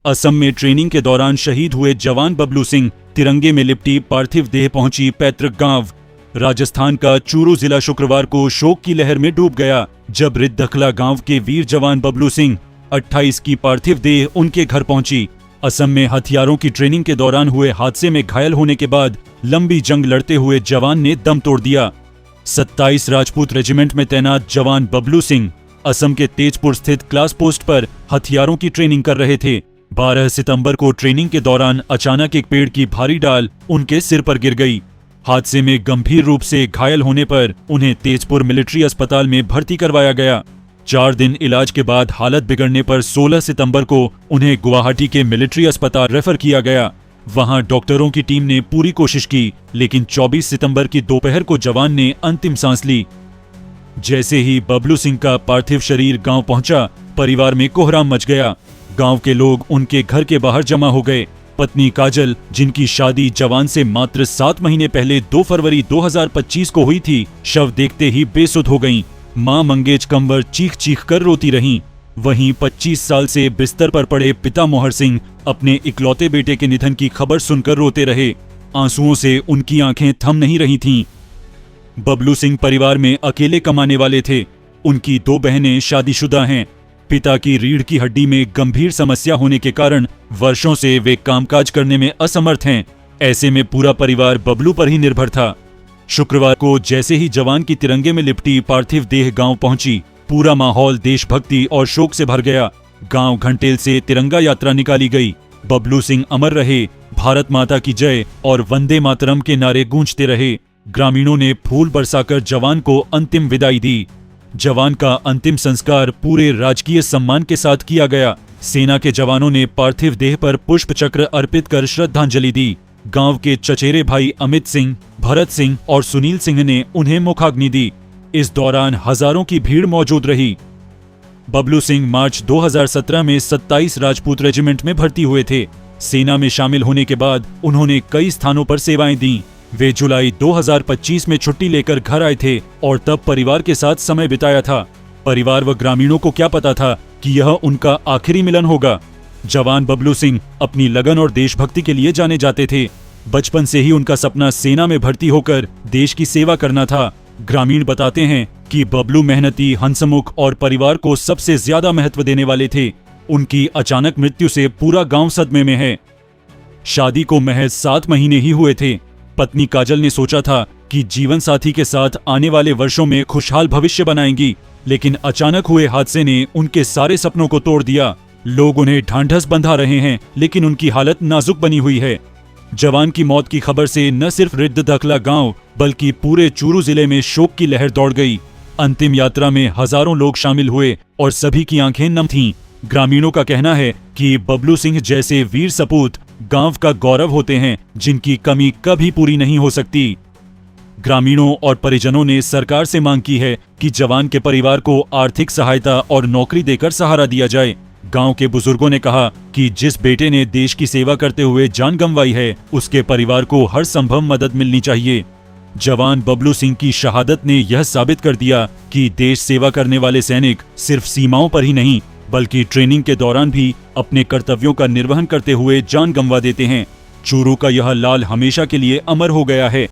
असम में ट्रेनिंग के दौरान शहीद हुए जवान बबलू सिंह तिरंगे में लिपटी पार्थिव देह पहुंची पैतृक गांव। राजस्थान का चूरू जिला शुक्रवार को शोक की लहर में डूब गया जब रिद्धखला गांव के वीर जवान बबलू सिंह 28 की पार्थिव देह उनके घर पहुंची। असम में हथियारों की ट्रेनिंग के दौरान हुए हादसे में घायल होने के बाद लंबी जंग लड़ते हुए जवान ने दम तोड़ दिया। 27 राजपूत रेजिमेंट में तैनात जवान बबलू सिंह असम के तेजपुर स्थित क्लास पोस्ट पर हथियारों की ट्रेनिंग कर रहे थे। 12 सितंबर को ट्रेनिंग के दौरान अचानक एक पेड़ की भारी डाल उनके सिर पर गिर गई। हादसे में गंभीर रूप से घायल होने पर उन्हें तेजपुर मिलिट्री अस्पताल में भर्ती करवाया गया। 4 दिन इलाज के बाद हालत बिगड़ने पर 16 सितंबर को उन्हें गुवाहाटी के मिलिट्री अस्पताल रेफर किया गया। वहां डॉक्टरों की टीम ने पूरी कोशिश की, लेकिन 24 सितंबर की दोपहर को जवान ने अंतिम सांस ली। जैसे ही बबलू सिंह का पार्थिव शरीर गांव पहुंचा, परिवार में कोहराम मच गया। गांव के लोग उनके घर के बाहर जमा हो गए। पत्नी काजल, जिनकी शादी जवान से मात्र 7 महीने पहले 2 फरवरी 2025 को हुई थी, शव देखते ही बेसुध हो गईं। मां मंगेज कंवर चीख चीख कर रोती रहीं। वहीं 25 साल से बिस्तर पर पड़े पिता मोहर सिंह अपने इकलौते बेटे के निधन की खबर सुनकर रोते रहे। आंसुओं से उनकी आंखें थम नहीं रही थीं। बबलू सिंह परिवार में अकेले कमाने वाले थे। उनकी 2 बहनें शादीशुदा हैं। पिता की रीढ़ की हड्डी में गंभीर समस्या होने के कारण वर्षों से वे कामकाज करने में असमर्थ हैं। ऐसे में पूरा परिवार बबलू पर ही निर्भर था। शुक्रवार को जैसे ही जवान की तिरंगे में लिपटी पार्थिव देह गांव पहुंची, पूरा माहौल देशभक्ति और शोक से भर गया। गांव घंटेल से तिरंगा यात्रा निकाली गई। बबलू सिंह अमर रहे, भारत माता की जय और वंदे मातरम के नारे गूंजते रहे। ग्रामीणों ने फूल बरसाकर जवान को अंतिम विदाई दी। जवान का अंतिम संस्कार पूरे राजकीय सम्मान के साथ किया गया। सेना के जवानों ने पार्थिव देह पर पुष्प चक्र अर्पित कर श्रद्धांजलि दी। गांव के चचेरे भाई अमित सिंह, भरत सिंह और सुनील सिंह ने उन्हें मुखाग्नि दी। इस दौरान हजारों की भीड़ मौजूद रही। बबलू सिंह मार्च 2017 में 27 राजपूत रेजिमेंट में भर्ती हुए थे। सेना में शामिल होने के बाद उन्होंने कई स्थानों पर सेवाएं दी। वे जुलाई 2025 में छुट्टी लेकर घर आए थे और तब परिवार के साथ समय बिताया था। परिवार व ग्रामीणों को क्या पता था कि यह उनका आखिरी मिलन होगा। जवान बबलू सिंह अपनी लगन और देशभक्ति के लिए जाने जाते थे। बचपन से ही उनका सपना सेना में भर्ती होकर देश की सेवा करना था। ग्रामीण बताते हैं कि बबलू मेहनती, हंसमुख और परिवार को सबसे ज्यादा महत्व देने वाले थे। उनकी अचानक मृत्यु से पूरा गांव सदमे में है। शादी को महज 7 महीने ही हुए थे। पत्नी काजल ने सोचा था कि जीवन साथी के साथ आने वाले वर्षों में खुशहाल भविष्य बनाएंगी, लेकिन अचानक हुए हादसे ने उनके सारे सपनों को तोड़ दिया। लोग उन्हें ढांढस बंधा रहे हैं, लेकिन उनकी हालत नाजुक बनी हुई है। जवान की मौत की खबर से न सिर्फ रिद्धखला गांव बल्कि पूरे चूरू जिले में शोक की लहर दौड़ गई। अंतिम यात्रा में हजारों लोग शामिल हुए और सभी की आंखें नम थीं। ग्रामीणों का कहना है कि बबलू सिंह जैसे वीर सपूत गांव का गौरव होते हैं, जिनकी कमी कभी पूरी नहीं हो सकती। ग्रामीणों और परिजनों ने सरकार से मांग की है कि जवान के परिवार को आर्थिक सहायता और नौकरी देकर सहारा दिया जाए। गांव के बुजुर्गों ने कहा कि जिस बेटे ने देश की सेवा करते हुए जान गंवाई है, उसके परिवार को हर संभव मदद मिलनी चाहिए। जवान बबलू सिंह की शहादत ने यह साबित कर दिया कि देश सेवा करने वाले सैनिक सिर्फ सीमाओं पर ही नहीं बल्कि ट्रेनिंग के दौरान भी अपने कर्तव्यों का निर्वहन करते हुए जान गंवा देते हैं। चूरू का यह लाल हमेशा के लिए अमर हो गया है।